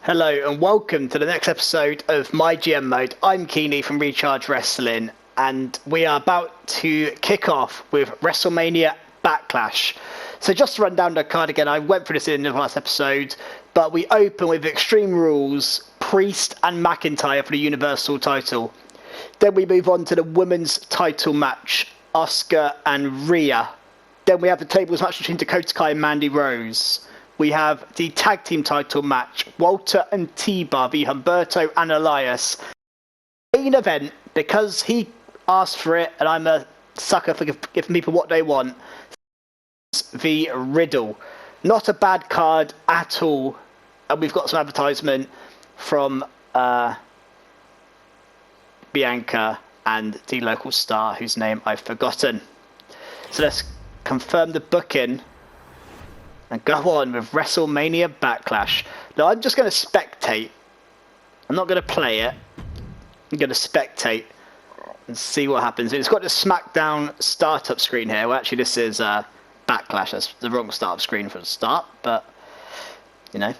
Hello and welcome to the next episode of MyGM Mode. I'm Keeney from Recharge Wrestling and we are about to kick off with WrestleMania Backlash. So just to run down the card again, I went through this in the last episode, but we open with Extreme Rules, Priest and McIntyre for the Universal title. Then we move on to the women's title match, Asuka and Rhea. Then we have the tables match between Dakota Kai and Mandy Rose. We have the tag team title match, Walter and T-Bar v Humberto and Elias. Main event, because he asked for it and I'm a sucker for giving people what they want, v Riddle. Not a bad card at all. And we've got some advertisement from Bianca and the local star whose name I've forgotten. So let's confirm the booking and go on with WrestleMania Backlash. Now I'm just going to spectate. I'm not going to play it. I'm going to spectate and see what happens. It's got the SmackDown startup screen here. Well, actually this is Backlash. That's the wrong startup screen for the start, but you know.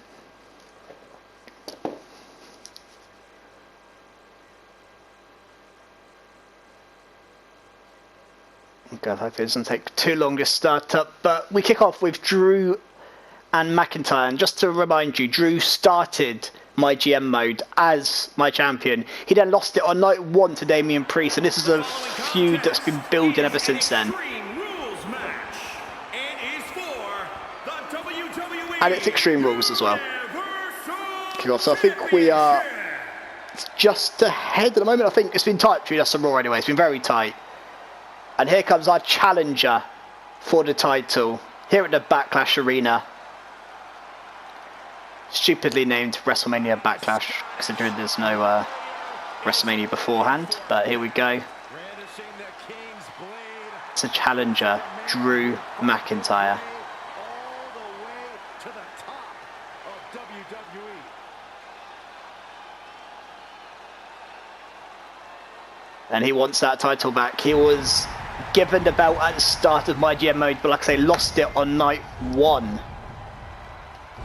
God, I hope it doesn't take too long to start up, but we kick off with Drew and McIntyre. And just to remind you, Drew started MyGM Mode as my champion. He then lost it on night 1 to Damian Priest, and this is a feud that's been building ever since then. And it's Extreme Rules as well. Kick off. So I think we are just ahead at the moment. I think it's been tight between us and Raw anyway. It's been very tight. And here comes our challenger for the title here at the Backlash Arena. Stupidly named WrestleMania Backlash, considering there's no WrestleMania beforehand. But here we go. It's a challenger, Drew McIntyre. And he wants that title back. He was given the belt at the start of MyGM Mode, but like I say, lost it on night 1.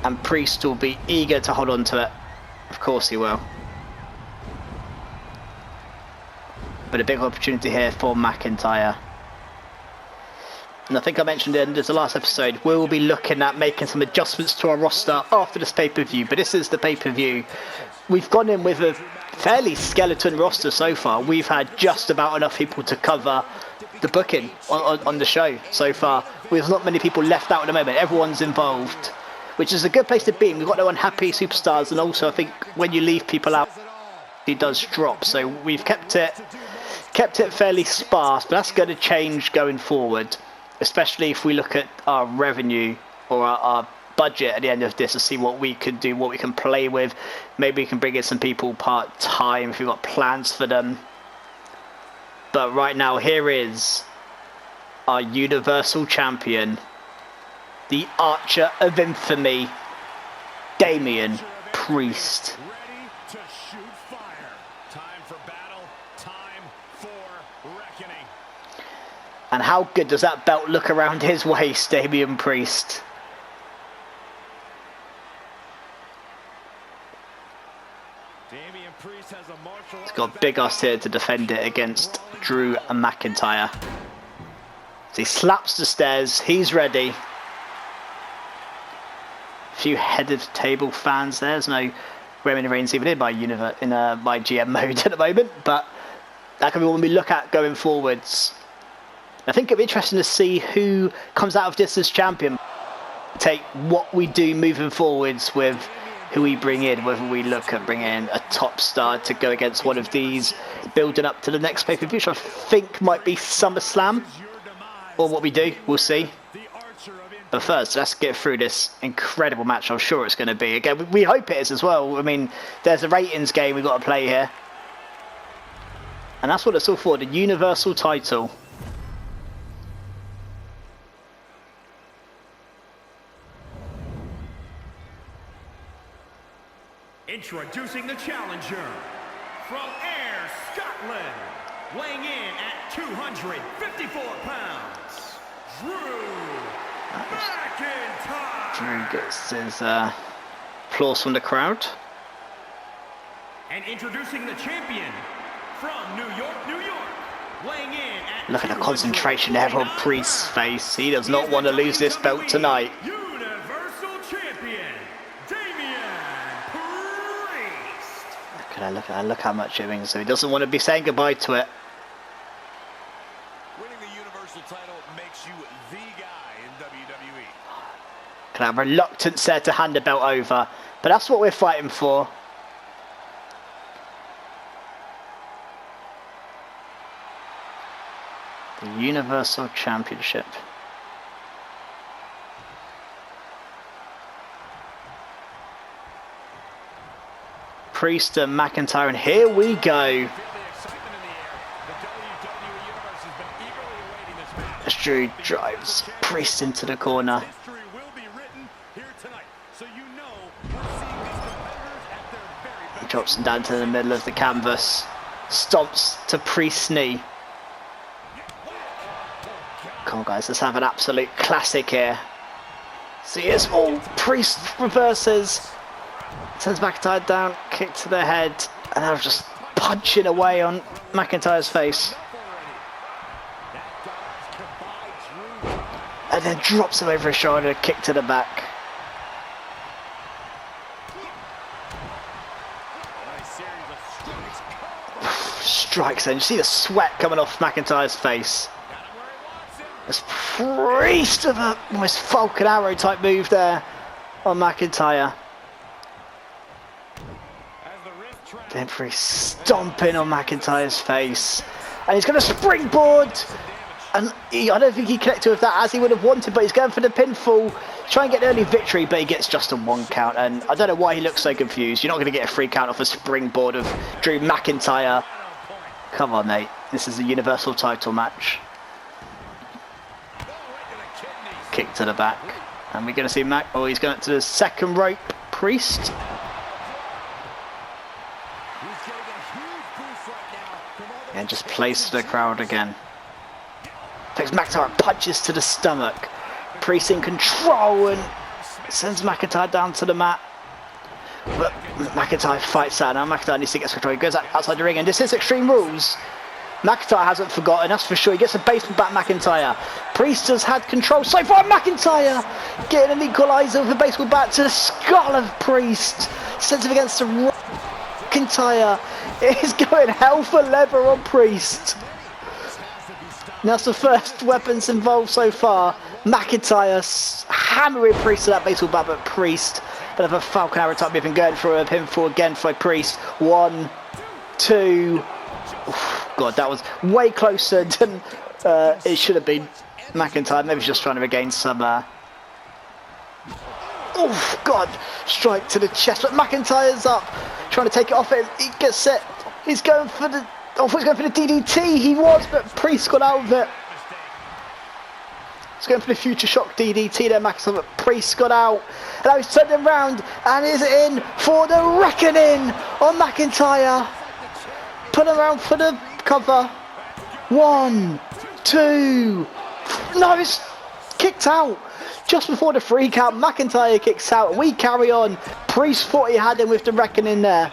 And Priest will be eager to hold on to it. Of course he will. But a big opportunity here for McIntyre. And I think I mentioned in the last episode, we'll be looking at making some adjustments to our roster after this pay-per-view. But this is the pay-per-view. We've gone in with a fairly skeleton roster so far. We've had just about enough people to cover the booking on the show so far. There's not many people left out at the moment. Everyone's involved, which is a good place to be. We've got no unhappy superstars, and also I think when you leave people out, it does drop. So we've kept it fairly sparse, but that's going to change going forward, especially if we look at our revenue or our budget at the end of this to see what we can do, what we can play with. Maybe we can bring in some people part-time if we've got plans for them. But right now, here is our Universal Champion, the Archer of Infamy, Damian Priest. Ready to shoot fire. Time for battle, time for reckoning. And how good does that belt look around his waist, Damian Priest? He's got Big Us here to defend it against Drew and McIntyre. So he slaps the stairs. He's ready. A few head of table fans there. There's no Roman Reigns even in my GM mode at the moment, but that can be one we look at going forwards. I think it'll be interesting to see who comes out of this as champion. Take what we do moving forwards with who we bring in, whether we look at bringing in a top star to go against one of these, building up to the next pay-per-view, which I think might be SummerSlam, or what we do, we'll see. But first, let's get through this incredible match. I'm sure it's going to be. Again, we hope it is as well. I mean, there's a ratings game we've got to play here. And that's what it's all for, the Universal title. Introducing the challenger from Ayr, Scotland, weighing in at 254 pounds, Drew McIntyre. Drew gets his applause from the crowd. And introducing the champion from New York, New York, weighing in at Look at the concentration there on Priest's face. He does not want to lose this belt tonight. Universal Champion, Damian Priest. Look at that, look how much it means. So he doesn't want to be saying goodbye to it. Winning the Universal title makes you the guy in WWE. Look at that reluctance there to hand the belt over. But that's what we're fighting for. The Universal Championship. Priest and McIntyre, and here we go. As Drew drives Priest into the corner. He drops him down to the middle of the canvas. Stomps to Priest's knee. Come on guys, let's have an absolute classic here. See, it's all Priest reverses. Sends McIntyre down, kick to the head, and now just punching away on McIntyre's face. And then drops him over his shoulder, kick to the back. Strikes, and you see the sweat coming off McIntyre's face. This Priest of a almost Falcon Arrow type move there on McIntyre. Then Priest stomping on McIntyre's face. And he's going to springboard. And I don't think he connected with that as he would have wanted, but he's going for the pinfall. Try and get an early victory, but he gets just a 1 count. And I don't know why he looks so confused. You're not going to get a 3 count off a springboard of Drew McIntyre. Come on, mate. This is a Universal title match. Kick to the back. And we're going to see he's going to the second rope. Priest. And just plays to the crowd again. Takes McIntyre, punches to the stomach. Priest in control and sends McIntyre down to the mat. But McIntyre fights out. Now McIntyre needs to get control. He goes outside the ring, and this is Extreme Rules. McIntyre hasn't forgotten, that's for sure. He gets a basement back, McIntyre. Priest has had control so far. McIntyre getting an equaliser with a baseball bat to the skull of Priest. Sends him against the McIntyre is going hell for leather on Priest. Now that's the first weapons involved so far. McIntyre hammering Priest to that baseball bat, but Priest bit of a Falcon Arrow type move and going for a pinfall again for Priest. 1, 2. Oof, God, that was way closer than it should have been. McIntyre maybe just trying to regain some. Oh God, strike to the chest, but McIntyre's up, trying to take it off it. He gets set. He's going for the. Oh, he's going for the DDT. He was, but Priest got out of it. He's going for the Future Shock DDT there, McIntyre, but Priest got out. And now he's turning around and is in for the reckoning on McIntyre. Put him around for the cover. 1, 2. No, it's kicked out. Just before the 3 count, McIntyre kicks out. We carry on. Priest thought he had him with the reckoning there.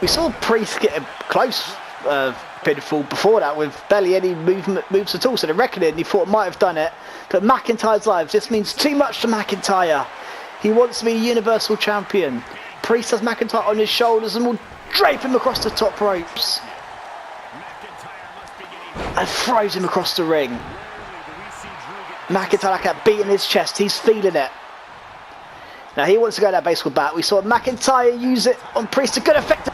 We saw Priest get a close pinfall before that with barely any moves at all. So the reckoning, he thought might have done it. But McIntyre's live. This means too much to McIntyre. He wants to be Universal Champion. Priest has McIntyre on his shoulders and will drape him across the top ropes. And throws him across the ring. McIntyre like that beating his chest. He's feeling it. Now he wants to go that baseball bat. We saw McIntyre use it on Priest to good effect.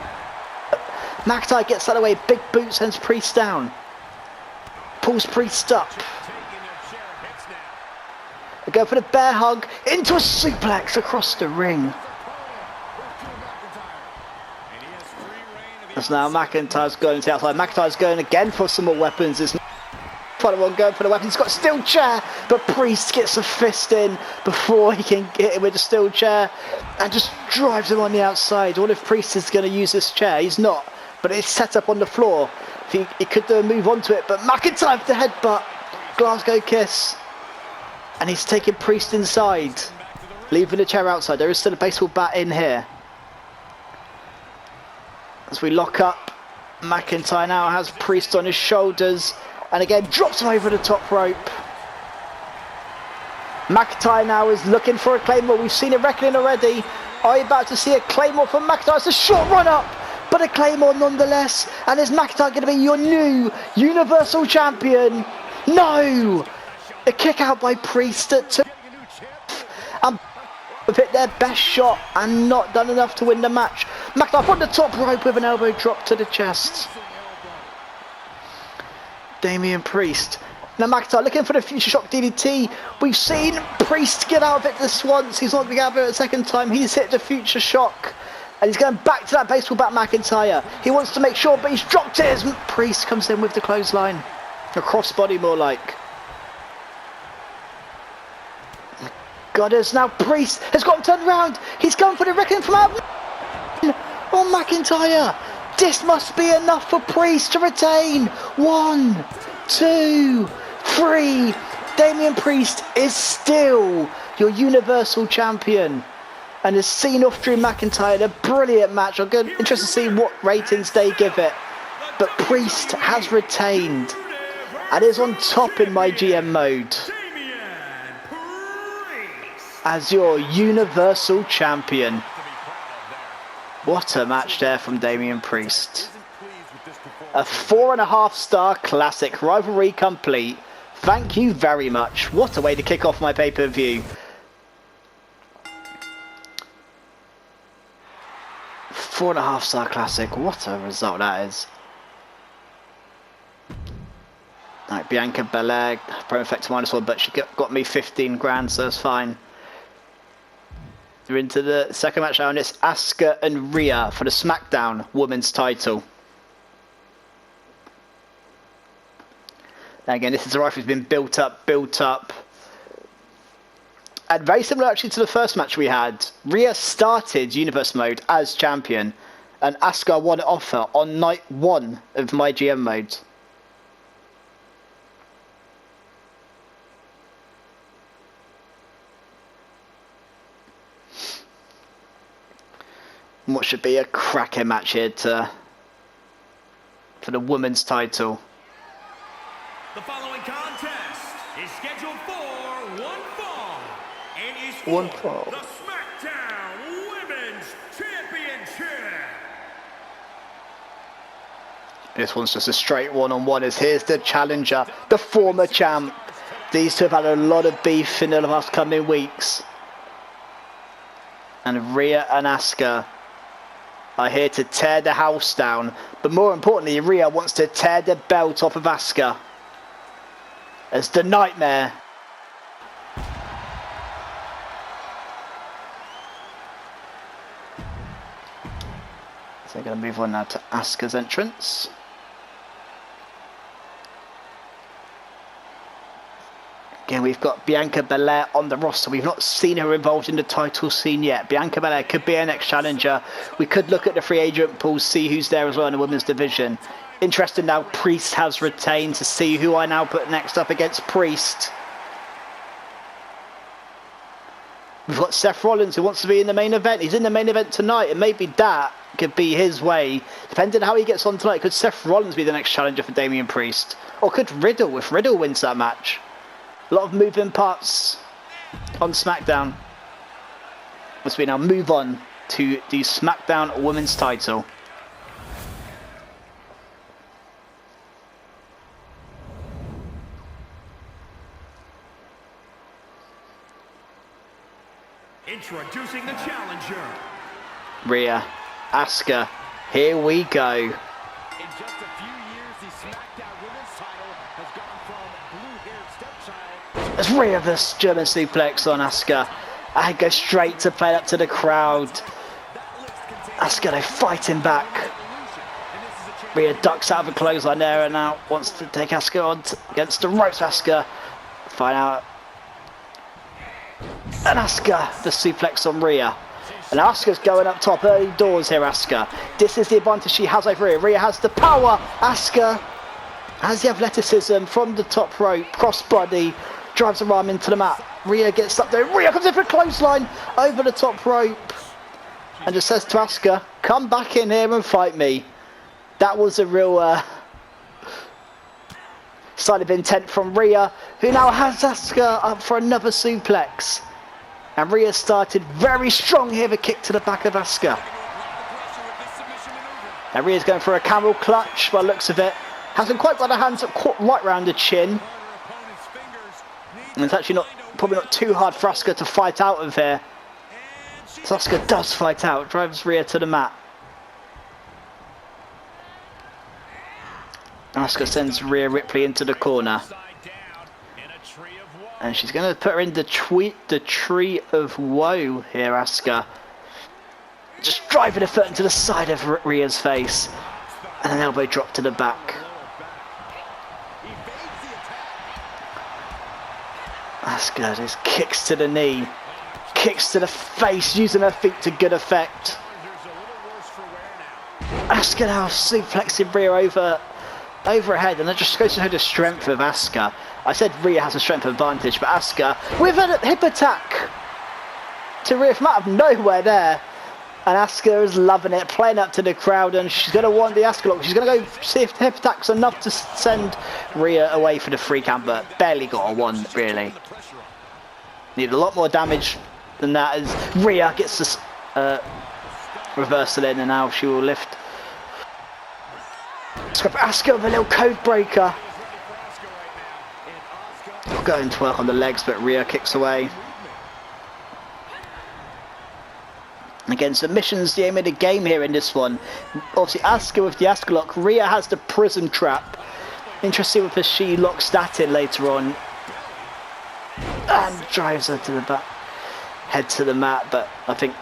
McIntyre gets that away. Big boot sends Priest down. Pulls Priest up. They go for the bear hug into a suplex across the ring. As now McIntyre's going to the outside. McIntyre's going again for some more weapons. There's one going for the weapon. He's got a steel chair, but Priest gets a fist in before he can get him with a steel chair and just drives him on the outside. What if Priest is going to use this chair? He's not, but it's set up on the floor. He could do a move onto it, but McIntyre with the headbutt. Glasgow kiss. And he's taking Priest inside, leaving the chair outside. There is still a baseball bat in here. As we lock up, McIntyre now has Priest on his shoulders. And again, drops him over the top rope. McIntyre now is looking for a Claymore. We've seen it wrestling already. Are you about to see a Claymore from McIntyre? It's a short run up, but a Claymore nonetheless. And is McIntyre going to be your new Universal Champion? No! A kick out by Priest at 2. And have hit their best shot and not done enough to win the match. McIntyre on the top rope with an elbow drop to the chest. Damian Priest. Now McIntyre looking for the Future Shock DDT. We've seen Priest get out of it this once. He's not going to get out of it a second time. He's hit the Future Shock. And he's going back to that baseball bat McIntyre. He wants to make sure, but he's dropped it as Priest comes in with the clothesline. A crossbody more like. Goddess, now Priest has got him turned around. He's going for the Reckoning from out. Oh, McIntyre. This must be enough for Priest to retain. 1, 2, 3. Damian Priest is still your Universal Champion and has seen off Drew McIntyre in a brilliant match. I'm interested to see what ratings they give it. But Priest has retained and is on top in MyGM mode as your Universal Champion. What a match there from Damian Priest. A 4.5-star classic, rivalry complete. Thank you very much. What a way to kick off my pay-per-view. 4.5-star classic. What a result that is. Like Bianca Belair, pro effect -1, but she got me 15 grand, so it's fine. We're into the second match now, and it's Asuka and Rhea for the SmackDown Women's title. Now again, this is a rivalry that's been built up. And very similar actually to the first match we had. Rhea started Universe mode as champion, and Asuka won it off her on night 1 of MyGM mode. What should be a cracking match here for the women's title. The following contest is scheduled for one fall and is for the SmackDown Women's Championship. This one's just a straight one-on-one as here's the challenger, the former champ. These two have had a lot of beef in the last coming weeks. And Rhea and Asuka are here to tear the house down, but more importantly, Rhea wants to tear the belt off of Asuka as the Nightmare. So we're going to move on now to Asuka's entrance. Again, we've got Bianca Belair on the roster. We've not seen her involved in the title scene yet. Bianca Belair could be our next challenger. We could look at the free agent pool, see who's there as well in the women's division. Interesting now, Priest has retained, to see who I now put next up against Priest. We've got Seth Rollins who wants to be in the main event. He's in the main event tonight, and maybe that could be his way. Depending on how he gets on tonight, could Seth Rollins be the next challenger for Damian Priest? Or could Riddle, if Riddle wins that match? A lot of moving parts on SmackDown. As we now move on to the SmackDown Women's title. Introducing the challenger. Rhea, Asuka, here we go. In just a few years, the SmackDown Women's title has gone from blue-haired stepchild. As Rhea the German suplex on Asuka. I go straight to play up to the crowd. Asuka, they fighting back. Rhea ducks out of a clothesline there and now wants to take Asuka on against the ropes. Asuka, find out. And Asuka, the suplex on Rhea. And Asuka's going up top, early doors here, Asuka. This is the advantage she has over Rhea. Rhea has the power. Asuka has the athleticism from the top rope. Crossbody, drives her arm into the mat. Rhea gets up there. Rhea comes in for a clothesline over the top rope. and just says to Asuka, come back in here and fight me. That was a real sign of intent from Rhea, who now has Asuka up for another suplex. And Rhea started very strong here, the kick to the back of Asuka. Now Rhea's going for a camel clutch by the looks of it. Hasn't quite got her hands up right round the chin. And it's actually probably not too hard for Asuka to fight out of here. So Asuka does fight out, drives Rhea to the mat. Asuka sends Rhea Ripley into the corner. And she's going to put her in the tree of woe here, Asuka. Just driving her foot into the side of Rhea's face. And an elbow drop to the back. Asuka just kicks to the knee. Kicks to the face, using her feet to good effect. Asuka now suplexing Rhea over her head, and that just goes to show the strength of Asuka. I said Rhea has a strength advantage, but Asuka with a hip attack to Rhea from out of nowhere there. And Asuka is loving it, playing up to the crowd, and she's going to want the Asuka lock. She's going to go see if the hip attack's enough to send Rhea away for the free count, but barely got a one, really. Need a lot more damage than that as Rhea gets this reversal in, and now she will lift. Asuka with a little code breaker. Going to work on the legs, but Rhea kicks away. Again, submission's the aim of the game here in this one. Obviously, Asuka with the Asuka lock. Rhea has the prison trap. Interesting if she locks that in later on. And drives her to the back. Head to the mat, but I think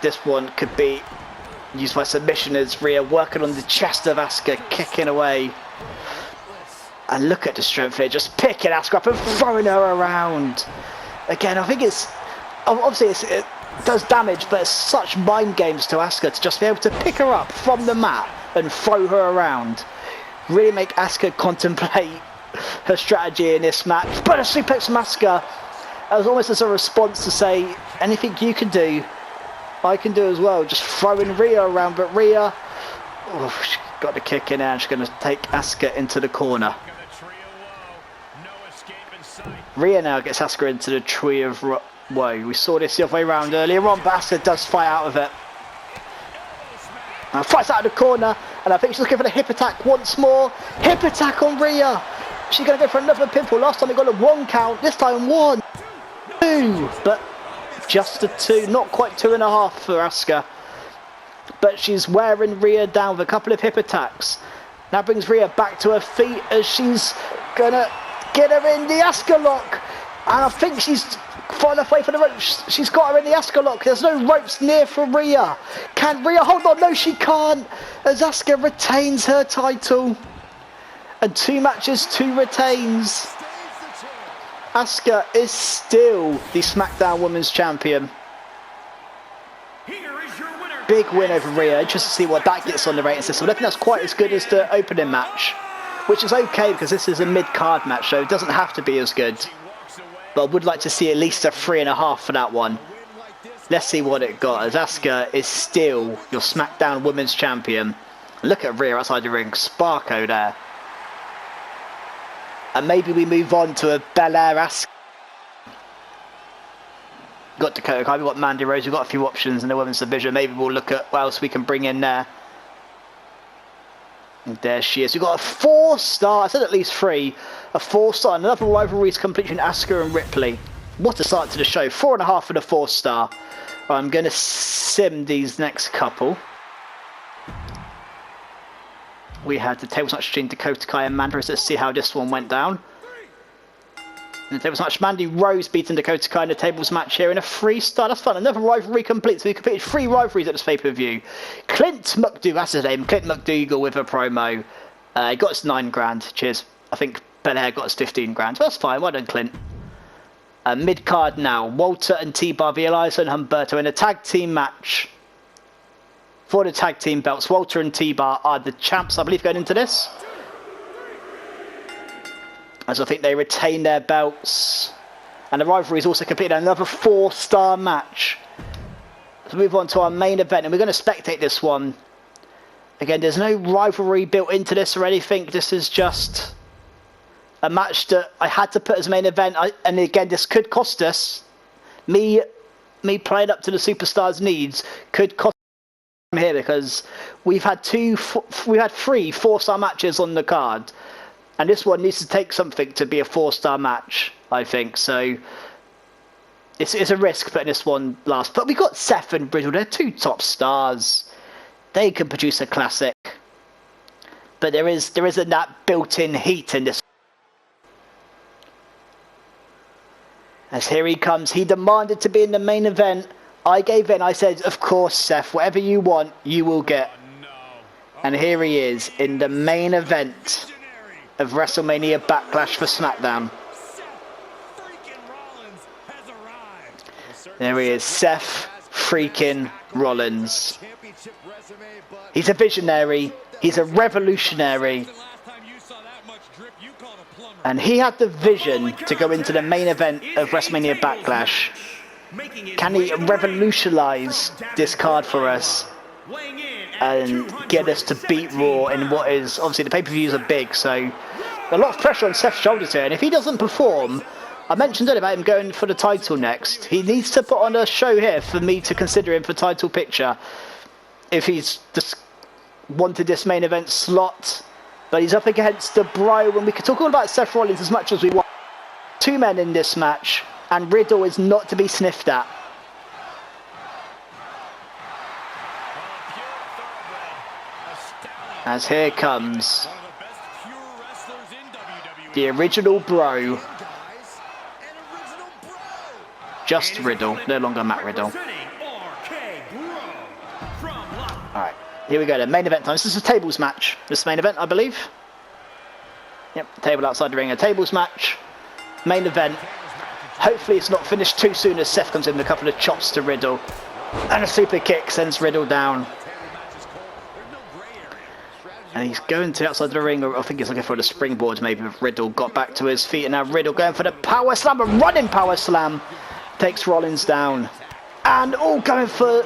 this one could be used by submission as Rhea working on the chest of Asuka, kicking away. And look at the strength here, just picking Asuka up and throwing her around. Again, I think it's obviously it does damage, but it's such mind games to Asuka to just be able to pick her up from the mat and throw her around. Really make Asuka contemplate her strategy in this match. But a suplex from Asuka, that was almost as a response to say, anything you can do, I can do as well. Just throwing Rhea around, but Rhea, she's got the kick in there, and she's going to take Asuka into the corner. Rhea now gets Asuka into the tree of woe. We saw this the other way around earlier on, but Asuka does fight out of it. Now fights out of the corner, and I think she's looking for the hip attack once more. Hip attack on Rhea. She's going to go for another pinfall. Last time we got a 1 count, this time 1, 2, but just a 2, not quite 2.5 for Asuka. But she's wearing Rhea down with a couple of hip attacks. Now brings Rhea back to her feet as she's going to get her in the Asuka lock. And I think she's falling away for the ropes. She's got her in the Asuka lock. There's no ropes near for Rhea. Can Rhea hold on? No, she can't. As Asuka retains her title. And 2 matches, 2 retains. Asuka is still the SmackDown Women's Champion. Big win over Rhea. Interesting to see what that gets on the rating system. I don't think that's quite as good as the opening match, which is okay because this is a mid-card match, so it doesn't have to be as good. But I would like to see at least a 3.5 for that one. Let's see what it got, as Asuka is still your SmackDown Women's Champion. Look at Rhea outside the ring. Sparko there. And maybe we move on to a Belair Asuka. Got Dakota Kai, we've got Mandy Rose, we've got a few options in the women's division. Maybe we'll look at what else we can bring in there. And there she is. We've got a 4-star, I said at least 3. A 4-star, another rivalry's completion, Asuka and Ripley. What a start to the show. 4.5 for the 4-star. I'm going to sim these next couple. We had the tables match between Dakota Kai and Mandy Rose. Let's see how this one went down. In the tables match, Mandy Rose beating Dakota Kai in the tables match here in a 3-star. That's fun. Another rivalry complete. So we completed 3 rivalries at this pay-per-view. Clint McDougal, that's his name. Clint McDougal with a promo. He got us 9 grand. Cheers. I think Belair got us 15 grand. So that's fine. Well done, Clint. Mid-card now. Walter and T-Bar via Elias and Humberto in a tag team match. For the tag team belts, Walter and T-Bar are the champs, I believe, going into this. As I think they retain their belts. And the rivalry is also completed. Another 4-star match. Let's move on to our main event, and we're going to spectate this one. Again, there's no rivalry built into this or anything. This is just a match that I had to put as main event. And again, this could cost us. Me playing up to the superstars' needs could cost us here, because we've had three 4-star matches on the card, and this one needs to take something to be a 4-star match, I think. So it's a risk putting this one last. But we got Seth and Riddle. They're 2 top stars. They can produce a classic, but there isn't that built-in heat in this. As here he comes, he demanded to be in the main event. I gave in. I said, of course, Seth, whatever you want, you will get. And here he is in the main event of WrestleMania Backlash for SmackDown. There he is, Seth freaking Rollins. He's a visionary. He's a revolutionary. And he had the vision to go into the main event of WrestleMania Backlash. Can he revolutionize this card for us and get us to beat Raw in what is, obviously the pay-per-views are big, so a lot of pressure on Seth's shoulders here. And if he doesn't perform, I mentioned earlier about him going for the title next. He needs to put on a show here for me to consider him for title picture. If he's just wanted this main event slot, but he's up against the Bro, and we can talk all about Seth Rollins as much as we want. 2 men in this match, and Riddle is not to be sniffed at. As here comes the original Bro, just Riddle, no longer Matt Riddle. Alright, here we go then, main event time. This is a tables match, this main event, I believe. Yep, table outside the ring, a tables match. Main event. Hopefully it's not finished too soon as Seth comes in with a couple of chops to Riddle. And a super kick sends Riddle down. And he's going to outside the ring, or I think he's looking for the springboard maybe, if Riddle got back to his feet. And now Riddle going for the power slam, a running power slam. Takes Rollins down. And going for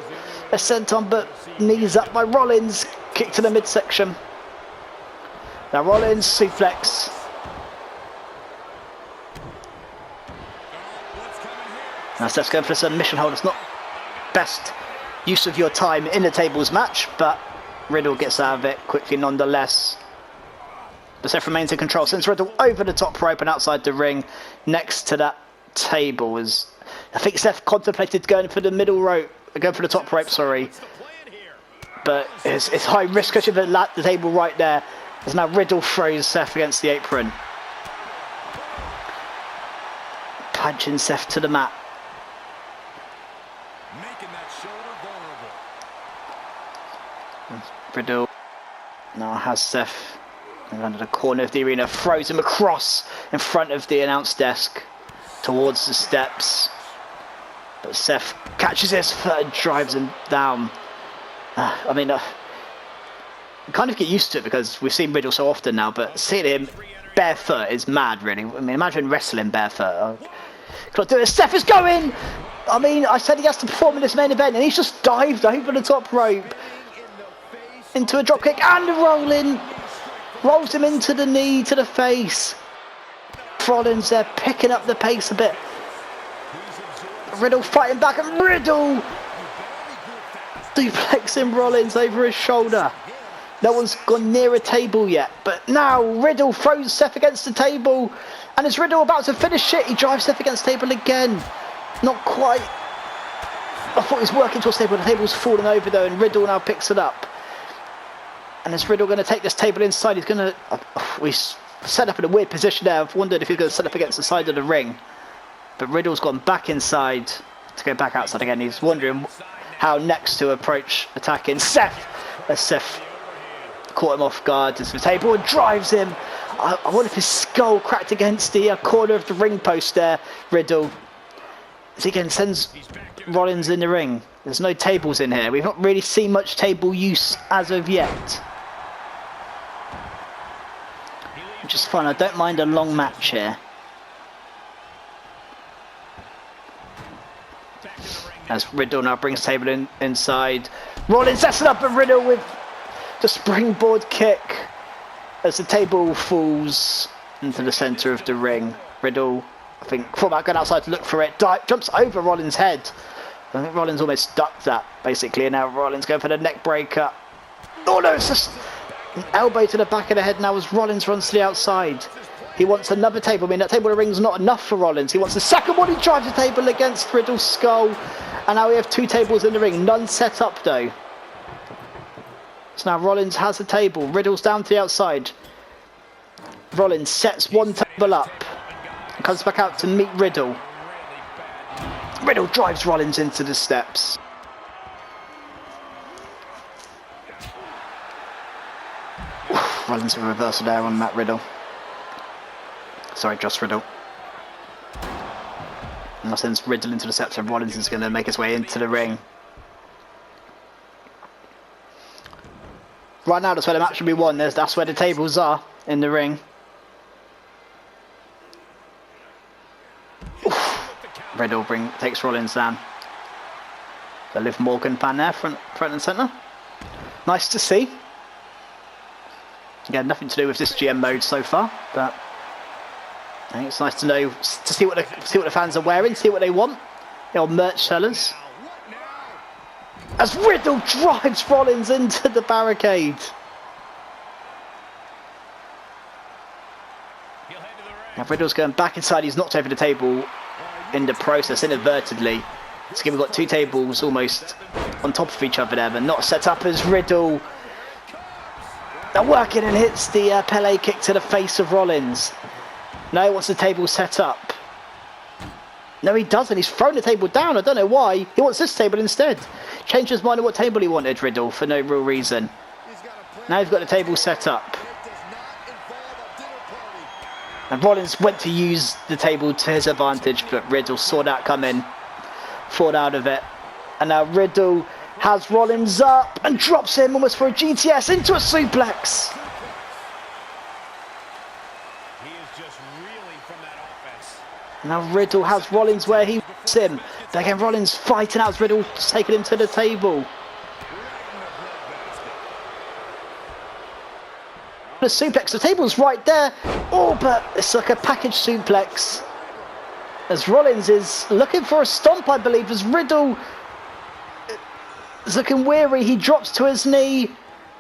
a senton, but knees up by Rollins. Kick to the midsection. Now Rollins suplex. Now Seth's going for a submission hold. It's not best use of your time in a tables match, but Riddle gets out of it quickly nonetheless. But Seth remains in control. Sends Riddle over the top rope and outside the ring next to that table. I think Seth contemplated going for the middle rope, going for the top rope, sorry. But it's high risk because of the table right there. As now Riddle throws Seth against the apron. Punching Seth to the mat. Riddle now has Seth under the corner of the arena, throws him across in front of the announce desk towards the steps. But Seth catches his foot and drives him down. I mean, kind of get used to it because we've seen Riddle so often now, but seeing him barefoot is mad, really. I mean, imagine wrestling barefoot. Can't do it. Seth is going! I mean, I said he has to perform in this main event, and he's just dived over the top rope into a dropkick and rolls him into the knee to the face. Rollins there picking up the pace a bit. Riddle fighting back, and Riddle duplexing Rollins over his shoulder. No one's gone near a table yet, but now Riddle throws Seth against the table, and is Riddle about to finish it? He drives Seth against the table again. Not quite. I thought he was working towards the table. The table's falling over though, and Riddle now picks it up. And is Riddle going to take this table inside? He's going to... we set up in a weird position there. I've wondered if he's going to set up against the side of the ring. But Riddle's gone back inside to go back outside again. He's wondering how next to approach attacking Seth. As Seth caught him off guard to the table and drives him. I wonder if his skull cracked against the corner of the ring post there. Riddle, as he again sends Rollins in the ring. There's no tables in here. We've not really seen much table use as of yet. Which is fun. I don't mind a long match here. As Riddle now brings the table inside. Rollins sets it up, and Riddle with the springboard kick as the table falls into the centre of the ring. Riddle, I think, thought about going outside to look for it. Jumps over Rollins' head. I think Rollins almost ducked that, basically, and now Rollins going for the neck breaker. Oh no, it's just an elbow to the back of the head now as Rollins runs to the outside. He wants another table. I mean, that table of the ring's not enough for Rollins. He wants the second one. He drives the table against Riddle's skull. And now we have 2 tables in the ring. None set up, though. So now Rollins has the table. Riddle's down to the outside. Rollins sets one table up. Comes back out to meet Riddle. Riddle drives Rollins into the steps. Rollins with a reversal there on Matt Riddle. Sorry, Josh Riddle. And that sends Riddle into the steps, and Rollins is going to make his way into the ring. Right now, that's where the match will be won. That's where the tables are in the ring. Oof. Riddle takes Rollins down. The Liv Morgan fan there, front and centre. Nice to see. Again, nothing to do with this GM mode so far, but I think it's nice to know, to see what the fans are wearing, see what they want. The old merch sellers. As Riddle drives Rollins into the barricade. Now Riddle's going back inside. He's knocked over the table in the process, inadvertently. So we've got 2 tables almost on top of each other there, but not set up as Riddle. They're working and hits the Pele kick to the face of Rollins. No, he wants the table set up. No, he doesn't. He's thrown the table down. I don't know why. He wants this table instead. Changed his mind on what table he wanted, Riddle, for no real reason. Now he's got the table set up. And Rollins went to use the table to his advantage, but Riddle saw that coming. Fought out of it. And now Riddle has Rollins up and drops him almost for a GTS into a suplex. He is just reeling from that offense. Now Riddle has Rollins where he wants him. But again, Rollins fighting out as Riddle's taking him to the table. The suplex, the table's right there. Oh, but it's like a package suplex. As Rollins is looking for a stomp, I believe, as Riddle is looking weary. He drops to his knee,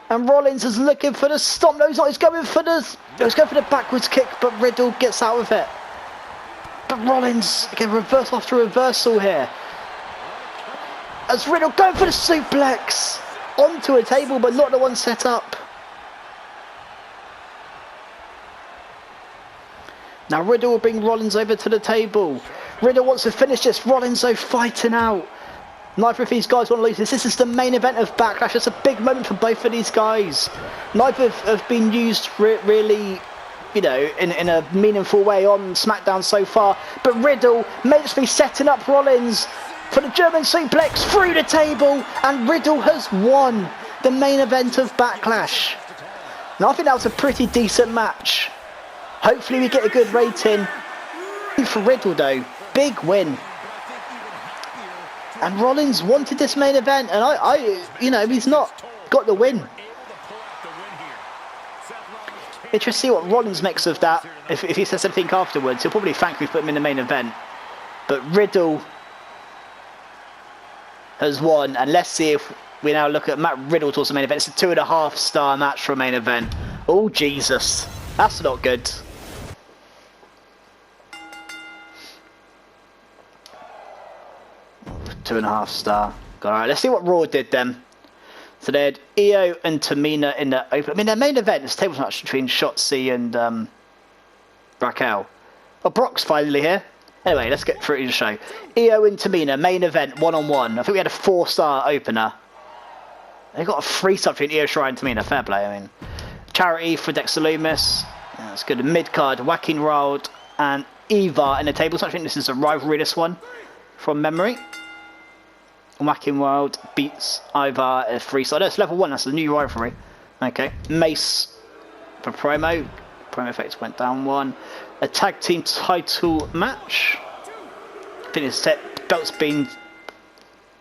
and Rollins is looking for the stomp. No, he's not. He's going for the backwards kick, but Riddle gets out of it. But Rollins again, reversal after reversal here. As Riddle going for the suplex onto a table, but not the one set up. Now Riddle will bring Rollins over to the table. Riddle wants to finish this. Rollins though fighting out. Neither of these guys want to lose this. This is the main event of Backlash. It's a big moment for both of these guys. Neither have been used really, you know, in a meaningful way on SmackDown so far. But Riddle may just be setting up Rollins for the German suplex through the table. And Riddle has won the main event of Backlash. Now I think that was a pretty decent match. Hopefully we get a good rating. For Riddle though, big win. And Rollins wanted this main event, and I you know, he's not got the win. Interesting to see what Rollins makes of that. If he says anything afterwards, he'll probably thank me for putting him in the main event. But Riddle has won, and let's see if we now look at Matt Riddle towards the main event. It's a 2.5-star match for a main event. Oh Jesus, that's not good. 2.5-star. Alright, let's see what Raw did then. So they had Io and Tamina in the open. I mean, their main event is a tables match between Shotzi and Raquel. Well, Brock's finally here. Anyway, let's get through the show. Io and Tamina, main event, 1-on-1. I think we had a 4-star opener. They got a 3-star between Io Shirai and Tamina. Fair play, I mean. Charity for Dexter Lumis. Yeah, that's good. Mid-card, Joaquin Wilde and Eva in the tables match. I think this is a rivalry, this one, from memory. Joaquin Wilde beats Ivar at 3-star. No, it's level 1, that's a new rivalry. Okay. Mace for promo. Promo effects went down 1. A tag team title match. I think it's set. Belt's been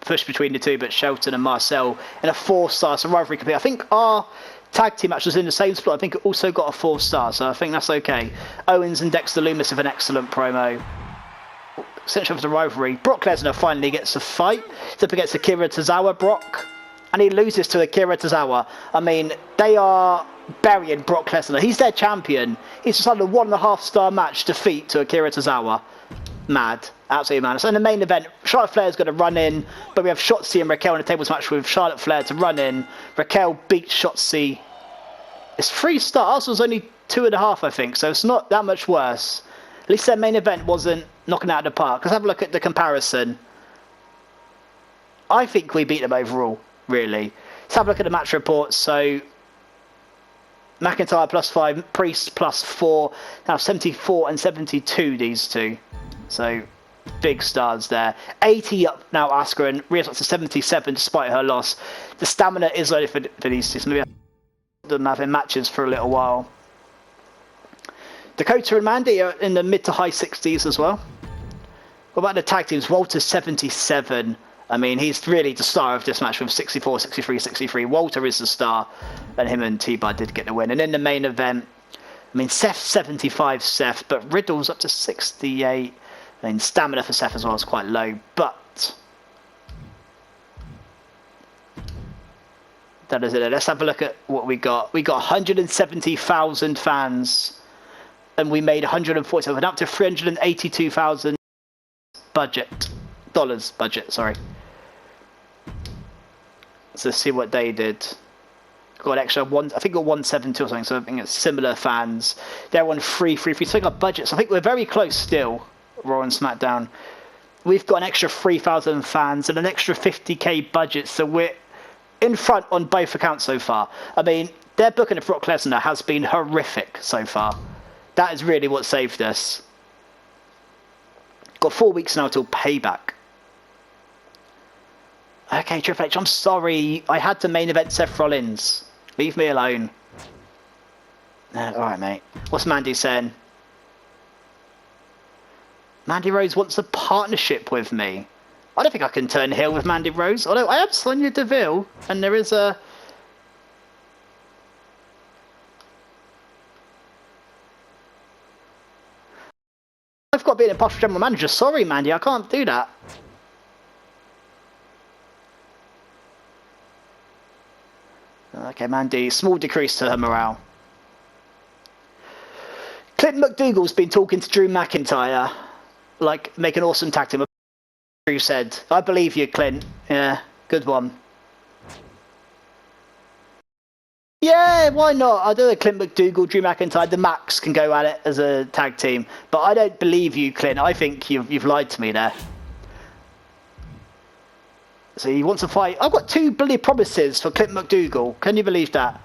push between the two, but Shelton and Marcel in a 4-star, so rivalry could be. I think our tag team match was in the same spot. I think it also got a 4-star, so I think that's okay. Owens and Dexter Lumis with an excellent promo. Essentially for the rivalry. Brock Lesnar finally gets a fight. He's up against Akira Tozawa, Brock. And he loses to Akira Tozawa. I mean, they are burying Brock Lesnar. He's their champion. He's just had a 1.5-star match defeat to Akira Tozawa. Mad. Absolutely mad. So in the main event, Charlotte Flair's going to run in, but we have Shotzi and Raquel in a tables match with Charlotte Flair to run in. Raquel beats Shotzi. It's 3-star. Ours was only 2.5, I think, so it's not that much worse. At least their main event wasn't knocking out of the park. Let's have a look at the comparison. I think we beat them overall, really. Let's have a look at the match reports. So, McIntyre +5, Priest +4. Now 74 and 72, these two. So, big stars there. 80 up now, Asuka, and Rhea's up to 77 despite her loss. The stamina is low for these two. So maybe them having matches for a little while. Dakota and Mandy are in the mid to high 60s as well. What about the tag teams? Walter's 77. I mean, he's really the star of this match with 64, 63, 63. Walter is the star, and him and T-Bar did get the win. And in the main event, I mean, Seth's 75, but Riddle's up to 68. I mean, stamina for Seth as well is quite low, but that is it. Let's have a look at what we got. We got 170,000 fans, and we made 147, up to 382,000 dollars budget. Sorry. So let's see what they did. Got an extra one. I think got 172 or something. So I think it's similar fans. They're on 333. So we got budgets. I think we're very close still. Raw and SmackDown. We've got an extra 3,000 fans and an extra 50k budget. So we're in front on both accounts so far. I mean, their booking of Brock Lesnar has been horrific so far. That is really what saved us. Got 4 weeks now till Payback. Okay, Triple H, I'm sorry. I had to main event Seth Rollins. Leave me alone. Alright, mate. What's Mandy saying? Mandy Rose wants a partnership with me. I don't think I can turn heel with Mandy Rose. Although I am Sonya Deville, and there is a... I've got to be an impartial general manager. Sorry, Mandy, I can't do that. Okay, Mandy, small decrease to her morale. Clint McDougal's been talking to Drew McIntyre, like, make an awesome tag team. Drew said, I believe you, Clint. Yeah, good one. Yeah, why not? I do a Clint McDougal, Drew McIntyre, the Max can go at it as a tag team. But I don't believe you, Clint. I think you've lied to me there. So he wants to fight. I've got 2 bloody promises for Clint McDougal. Can you believe that?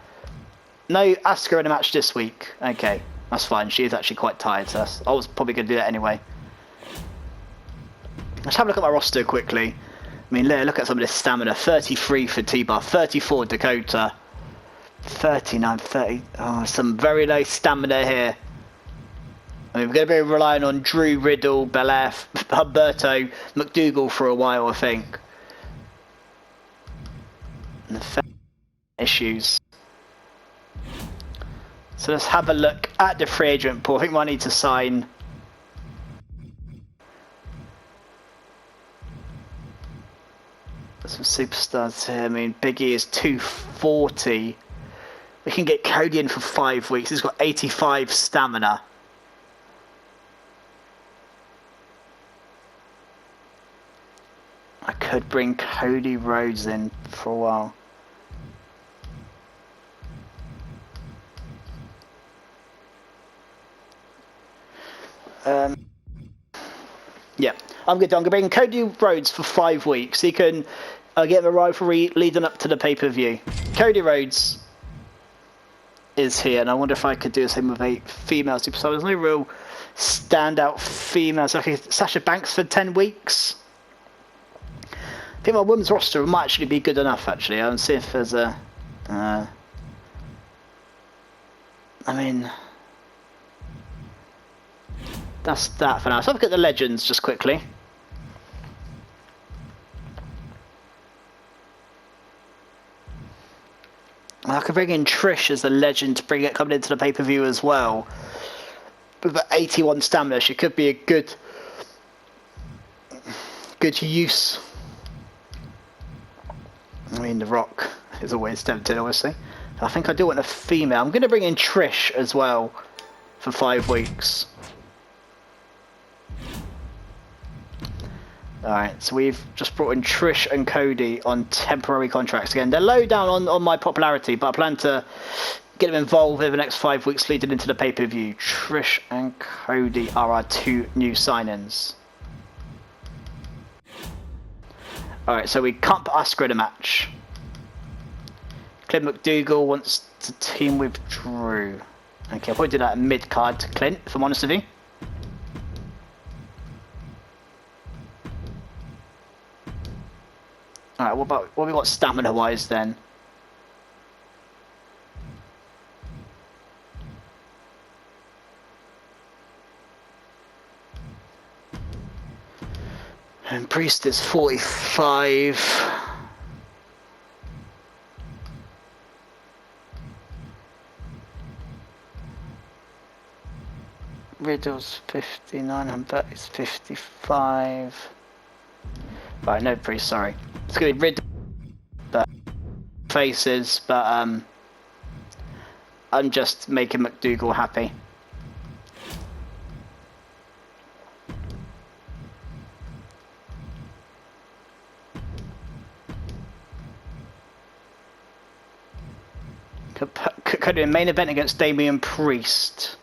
No Asuka in a match this week. Okay, that's fine. She is actually quite tired. So I was probably going to do that anyway. Let's have a look at my roster quickly. I mean, look at some of this stamina. 33 for T-Bar, 34 Dakota. 39, 30. Oh, some very low stamina here. I mean, we're going to be relying on Drew, Riddle, Belair, Humberto, McDougal for a while, I think. And the issues. So let's have a look at the free agent pool. I think we might need to sign. Some superstars here. I mean, Big E is 240. We can get Cody in for 5 weeks. He's got 85 stamina. I could bring Cody Rhodes in for a while. Yeah, I'm good. I'm going to bring Cody Rhodes for 5 weeks. He can get the rivalry leading up to the pay-per-view. Cody Rhodes is here, and I wonder if I could do the same with a female superstar. There's no real standout female. So okay, Sasha Banks for 10 weeks. I think my women's roster might actually be good enough, actually. I'll see if there's a... I mean... That's that for now. So I'll look at the legends just quickly. And I could bring in Trish as a legend to bring it coming into the pay-per-view as well. With the 81 stamina, she could be a good use. I mean, The Rock is always tempted, obviously. I think I do want a female. I'm going to bring in Trish as well for 5 weeks. Alright, so we've just brought in Trish and Cody on temporary contracts again. They're low down on my popularity, but I plan to get them involved over the next 5 weeks leading into the pay-per-view. Trish and Cody are our 2 new signings. Alright, so we can't put Asuka in a match. Clint McDougal wants to team with Drew. Okay, I'll probably do that mid-card to Clint, if I'm honest with you. Alright, what have we got stamina-wise then? And Priest is 45. Riddle's 59 and Bert's 55. Right, no Priest, sorry. It's going to be Riddle, but faces, but I'm just making McDougal happy. Could do a main event against Damian Priest.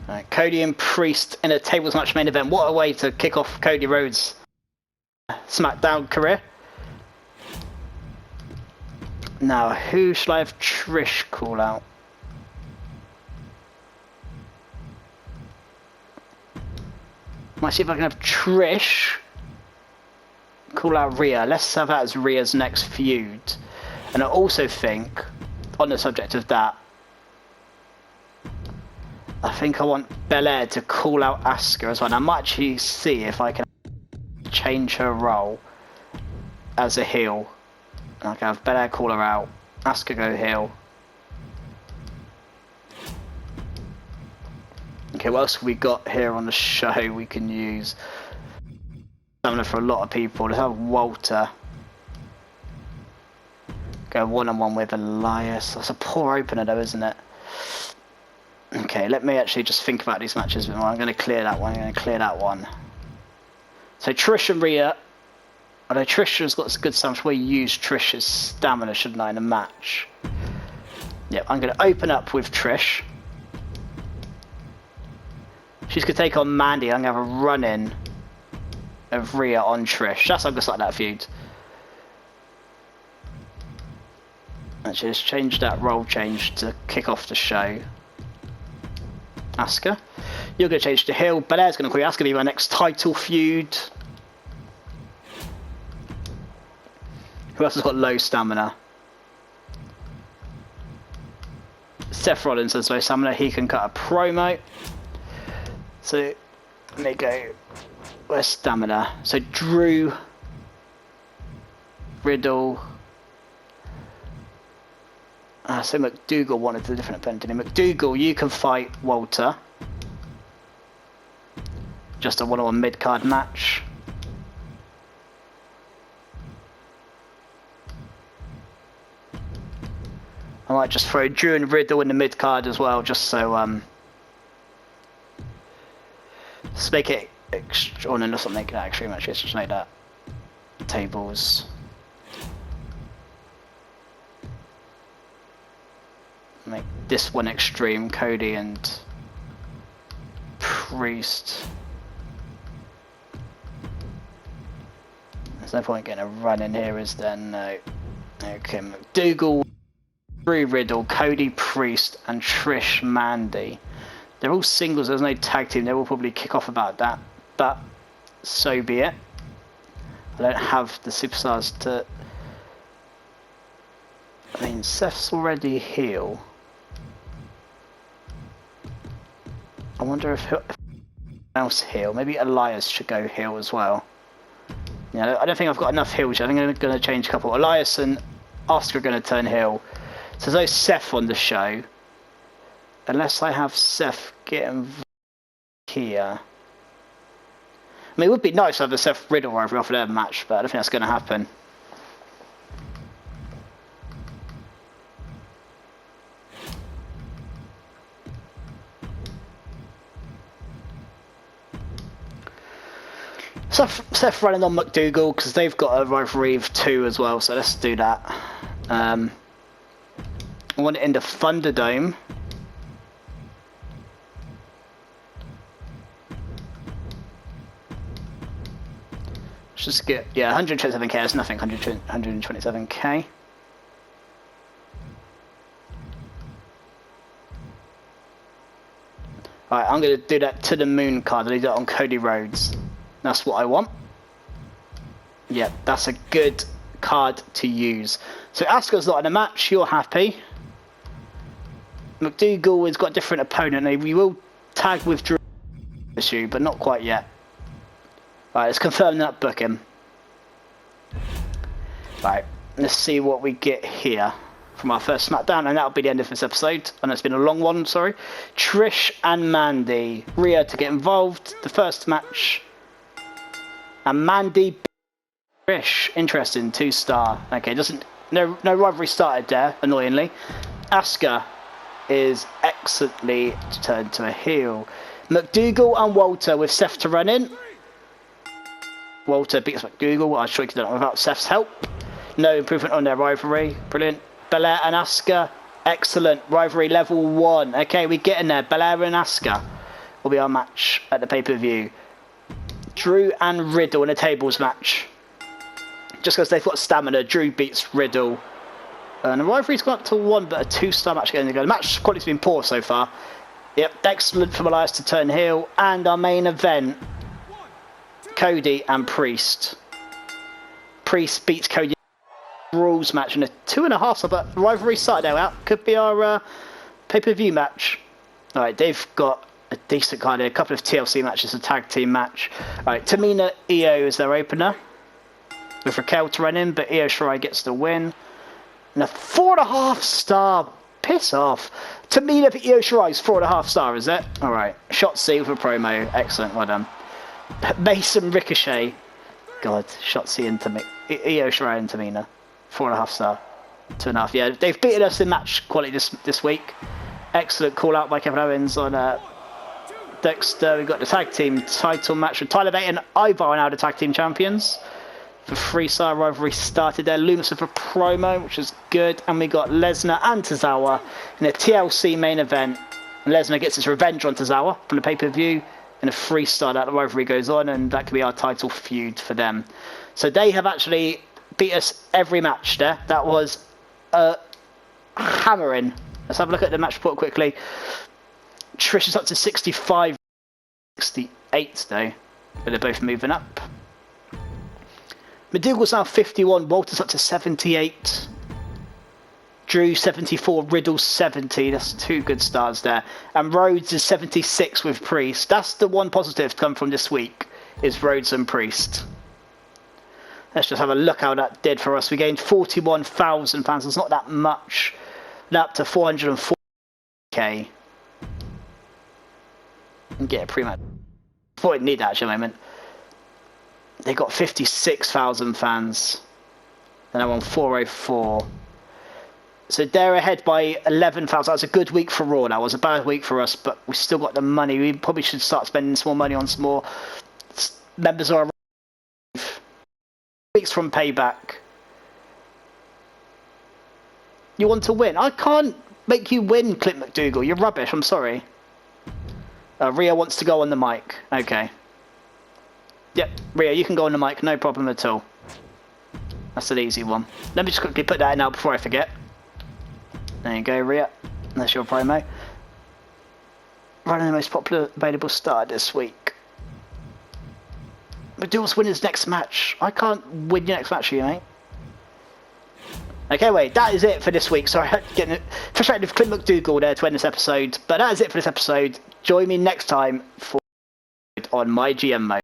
Right, Cody and Priest in a tables match main event. What a way to kick off Cody Rhodes' SmackDown career. Now, who shall I have Trish call out? Might see if I can have Trish call out Rhea. Let's have that as Rhea's next feud. And I also think, on the subject of that, I think I want Belair to call out Asuka as well. And I might actually see if I can change her role as a heel. I can have Belair call her out, Asuka go heel. Okay, what else have we got here on the show we can use? Stamina for a lot of people. Let's have Walter go one-on-one with Elias. That's a poor opener though, isn't it? Okay, let me actually just think about these matches a bit more. I'm going to clear that one. So Trish and Rhea. Although Trish has got some good stuff, I should probably use Trish's stamina, shouldn't I, in a match? Yep, I'm going to open up with Trish. She's going to take on Mandy. I'm going to have a run-in of Rhea on Trish. That's how I'm going to start that feud. Actually, let's change that role change to kick off the show. Asuka. You're going to change to heel. Belair's going to call you. That's going to be my next title feud. Who else has got low stamina? Seth Rollins has low stamina. He can cut a promo. So, let me go. Where's stamina? So, Drew, Riddle. So McDougal wanted a different opponent. McDougal, you can fight Walter. Just a one-on-one mid-card match. I might just throw Drew and Riddle in the mid-card as well, just so, let's make it, oh no, let's not make it extreme actually, let's just make that tables. Make this one extreme, Cody and Priest. There's no point getting a run in here, is there? No. Okay, McDougal, Drew Riddle, Cody Priest, and Trish Mandy. They're all singles, there's no tag team, they will probably kick off about that, but so be it. I don't have the superstars to I mean, Seth's already heel. I wonder if else heel. Maybe Elias should go heel as well. Yeah, I don't think I've got enough heels. I think I'm going to change a couple. Elias and Asuka are going to turn heel. So there's no Seth on the show. Unless I have Seth get involved here. I mean, it would be nice to have a Seth Riddle rivalry off of their match, but I don't think that's going to happen. Seth running on McDougal because they've got a rivalry of 2 as well, so let's do that. I want it in the Thunderdome. Let's just get, yeah, 127k, that's nothing, 127k. Alright, I'm going to do that to the moon card. I need that on Cody Rhodes. That's what I want. Yeah, that's a good card to use. So Asuka's not in a match, you're happy. McDougal has got a different opponent. We will tag with Drew issue, but not quite yet. Right, let's confirm that booking. Right, let's see what we get here from our first SmackDown, and that'll be the end of this episode. And it's been a long one, sorry. Trish and Mandy. Rhea to get involved. The first match. And Mandy beat Trish. Interesting, 2-star. Okay, no rivalry started there, annoyingly. Asuka is excellently turned to a heel. McDougal and Walter with Seth to run in. Walter beats McDougal. I'm sure he could have done it without Seth's help. No improvement on their rivalry. Brilliant. Belair and Asuka. Excellent. Rivalry level 1. Okay, we're getting there. Belair and Asuka will be our match at the pay-per-view. Drew and Riddle in a tables match. Just because they've got stamina, Drew beats Riddle. And the rivalry's gone up to 1, but a 2-star match getting to go. The match quality's been poor so far. Yep, excellent from Elias to turn heel. And our main event, Cody and Priest. Priest beats Cody rules match in a 2.5-star, but the rivalry started out. Could be our pay-per-view match. Alright, they've got a decent card here. A couple of TLC matches, a tag team match. Alright, Tamina Io is their opener. With Raquel to run in, but Io Shirai gets the win. And a 4.5-star. Piss off. Tamina for Io Shirai's 4.5-star, is it? Alright. Shotzi with a promo. Excellent, well done. Mason Ricochet. God, Shotzi and Io Shirai and Tamina. 4.5-star. 2.5. Yeah, they've beaten us in match quality this week. Excellent call out by Kevin Owens on Dexter. We've got the tag team title match with Tyler Bate and Ivar are now the tag team champions. The 3-star rivalry started there. Lumis with a promo, which is good. And we got Lesnar and Tozawa in a TLC main event. And Lesnar gets his revenge on Tozawa from the pay-per-view. And a 3-star that the rivalry goes on, and that could be our title feud for them. So they have actually beat us every match there. That was a hammering. Let's have a look at the match report quickly. Trish is up to 65, 68 though, but they're both moving up. McDougal's now 51, Walter's up to 78. Drew 74, Riddle 70, that's 2 good stars there. And Rhodes is 76 with Priest. That's the one positive to come from this week, is Rhodes and Priest. Let's just have a look how that did for us. We gained 41,000 fans, it's not that much. Now up to 440k. And get a pre-match. I thought I'd need that actually a moment. They got 56,000 fans. And I'm on 404. So they're ahead by 11,000. That's a good week for Raw. That was a bad week for us, but we still got the money. We probably should start spending some more money on some more members of our weeks from Payback. You want to win? I can't make you win, Clint McDougal. You're rubbish. I'm sorry. Rhea wants to go on the mic. Okay. Yep, Rhea, you can go on the mic. No problem at all. That's an easy one. Let me just quickly put that in now before I forget. There you go, Rhea. That's your promo. Running the most popular available star this week. McDougal's win his next match. I can't win your next match for you, mate. Okay, wait, that is it for this week. Sorry, I'm getting frustrated with Clint McDougall there to end this episode. But that is it for this episode. Join me next time for on MyGM mode.